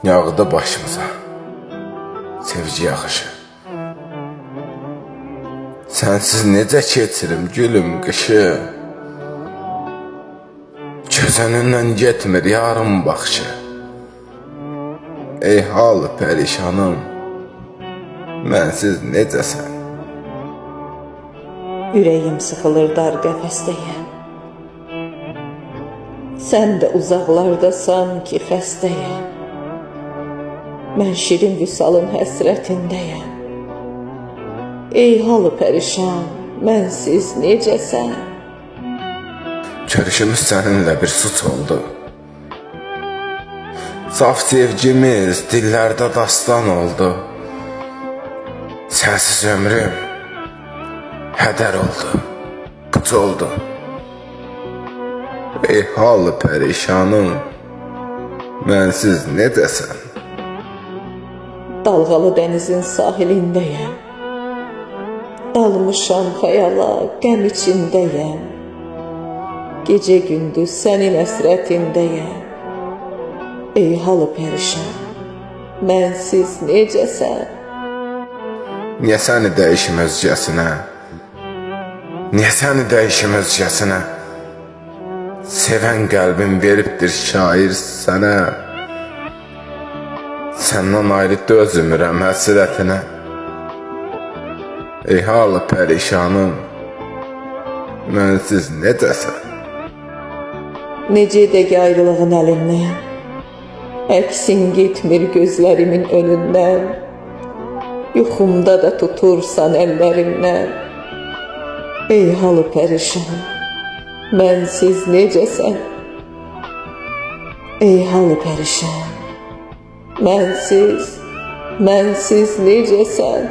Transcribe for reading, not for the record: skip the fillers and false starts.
Yağdı başımıza sevgi yaxışı. Sensiz necə keçirim gülüm qışı. Göz önündən getmir yarım baxışı. Ey halı pərişanım, mənsiz necəsən? Ürəyim sıxılır dar qəfəsdəyəm. Sən də uzaqlardasan ki xəstəyəm. Mən şirin vüsalın həsrətindəyəm. Ey halı pərişan, mənsiz necəsən? Görüşümüz səninlə bir suç oldu. Saf sevgimiz dillərdə dastan oldu. Sənsiz ömrüm hədər oldu, puç oldu. Ey halı pərişanım, mənsiz necəsən? Dalğalı dənizin sahilindəyəm. Dalmışam xəyala, qəm içindəyəm. Gecə gündüz sənin əsrətindəyəm. Ey halı pərişan, mənsiz necəsən? Niyə səni dəyişim özgəsinə? Niyə səni dəyişim özgəsinə? Sevən qəlbim veribdir şair sənə. Səndən ayrı dözmürəm həsrətinə. Ey halı pərişanım, mənsiz necəsən? Necə edək ayrılığın əlindən? Əksin getmir gözlərimin önündən. Yuxumda da tutursan əllərimdən. Ey halı pərişan, mənsiz necəsən? Ey halı pərişan, mənsiz necəsən?